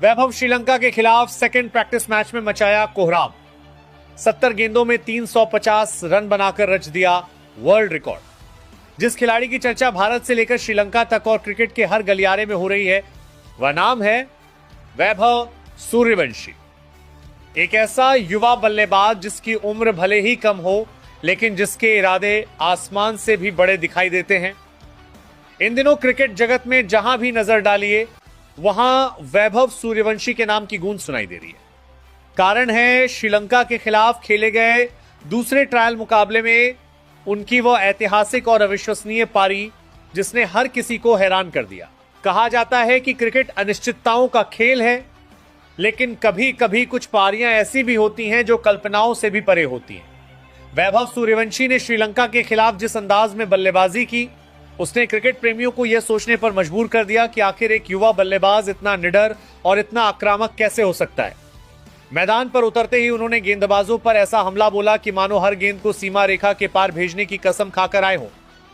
वैभव श्रीलंका के खिलाफ second practice match में मचाया कोहराम। 70 गेंदों में 350 रन बनाकर रच दिया वर्ल्ड रिकॉर्ड। जिस खिलाड़ी की चर्चा भारत से लेकर श्रीलंका तक और क्रिकेट के हर गलियारे में हो रही है, वह नाम है वैभव सूर्यवंशी। एक ऐसा युवा बल्लेबाज जिसकी उम्र भले ही कम हो, लेकिन जिसके इरादे आसमान से भी बड़े दिखाई देते हैं। इन दिनों क्रिकेट जगत में जहां भी नजर डालिए, वहां वैभव सूर्यवंशी के नाम की गूंज सुनाई दे रही है। कारण है श्रीलंका के खिलाफ खेले गए दूसरे ट्रायल मुकाबले में उनकी वह ऐतिहासिक और अविश्वसनीय पारी, जिसने हर किसी को हैरान कर दिया। कहा जाता है कि क्रिकेट अनिश्चितताओं का खेल है, लेकिन कभी कभी कुछ पारियां ऐसी भी होती हैं जो कल्पनाओं से भी परे होती हैं। वैभव सूर्यवंशी ने श्रीलंका के खिलाफ जिस अंदाज में बल्लेबाजी की, उसने क्रिकेट प्रेमियों को यह सोचने पर मजबूर कर दिया कि आखिर एक युवा बल्लेबाज इतना निडर और इतना आक्रामक कैसे हो सकता है। मैदान पर उतरते ही उन्होंने गेंदबाजों पर ऐसा हमला बोला कि मानो हर गेंद को सीमा रेखा के पार भेजने की कसम खाकर आए हों।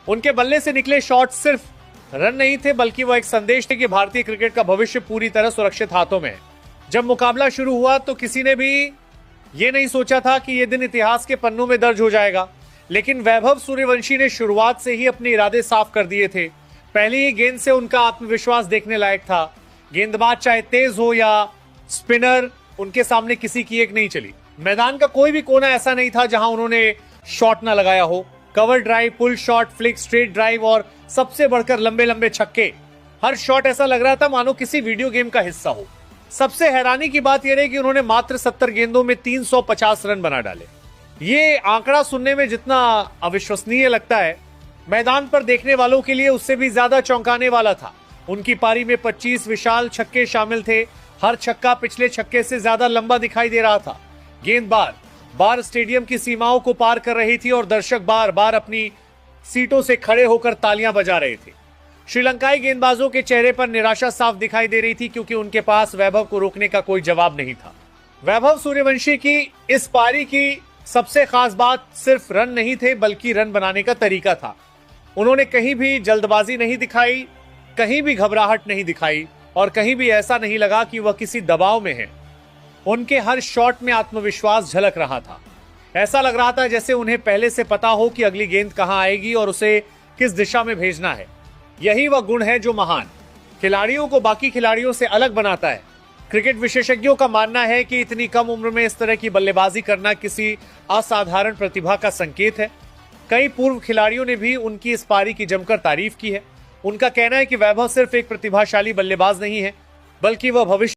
उनके बल्ले से निकले शॉट सिर्फ रन नहीं थे, बल्कि वह एक संदेश थे कि भारतीय क्रिकेट का भविष्य पूरी तरह सुरक्षित हाथों में है। जब मुकाबला शुरू हुआ तो किसी ने भी ये नहीं सोचा था कि यह दिन इतिहास के पन्नों में दर्ज हो जाएगा, लेकिन वैभव सूर्यवंशी ने शुरुआत से ही अपने इरादे साफ कर दिए थे। पहली ही गेंद से उनका आत्मविश्वास देखने लायक था। गेंदबाज चाहे तेज हो या स्पिनर, उनके सामने किसी की एक नहीं चली। मैदान का कोई भी कोना ऐसा नहीं था जहां उन्होंने शॉट ना लगाया हो। Cover drive, pull shot, flick, straight drive और सबसे बढ़कर लंबे लंबे छक्के। हर शॉट ऐसा लग रहा था मानो किसी वीडियो गेम का हिस्सा हो। सबसे हैरानी की बात यह रही कि उन्होंने मात्र 70 गेंदों में 350 रन बना डाले। ये आंकड़ा सुनने में जितना अविश्वसनीय लगता है, मैदान पर देखने वालों के लिए उससे भी ज्यादा चौंकाने वाला था। उनकी पारी में 25 विशाल छक्के शामिल थे। हर छक्का पिछले छक्के से ज्यादा लंबा दिखाई दे रहा था। गेंद बार बार स्टेडियम की सीमाओं को पार कर रही थी और दर्शक बार बार अपनी सीटों से खड़े होकर तालियां बजा रहे थे। श्रीलंकाई गेंदबाजों के चेहरे पर निराशा साफ दिखाई दे रही थी, क्योंकि उनके पास वैभव को रोकने का कोई जवाब नहीं था। वैभव सूर्यवंशी की इस पारी की सबसे खास बात सिर्फ रन नहीं थे, बल्कि रन बनाने का तरीका था। उन्होंने कहीं भी जल्दबाजी नहीं दिखाई, कहीं भी घबराहट नहीं दिखाई और कहीं भी ऐसा नहीं लगा कि वह किसी दबाव में है। उनके हर शॉट में आत्मविश्वास झलक रहा था। ऐसा लग रहा था जैसे उन्हें पहले से पता हो कि अगली गेंद कहां आएगी और उसे किस दिशा में भेजना है। यही वह गुण है जो महान खिलाड़ियों को बाकी खिलाड़ियों से अलग बनाता है। क्रिकेट विशेषज्ञों का मानना है कि इतनी कम उम्र में इस तरह की बल्लेबाजी करना किसी असाधारण प्रतिभा का संकेत है। कई पूर्व खिलाड़ियों ने भी उनकी इस पारी की जमकर तारीफ की है। उनका कहना है कि वैभव सिर्फ एक प्रतिभाशाली बल्लेबाज नहीं है, बल्कि वह भविष्य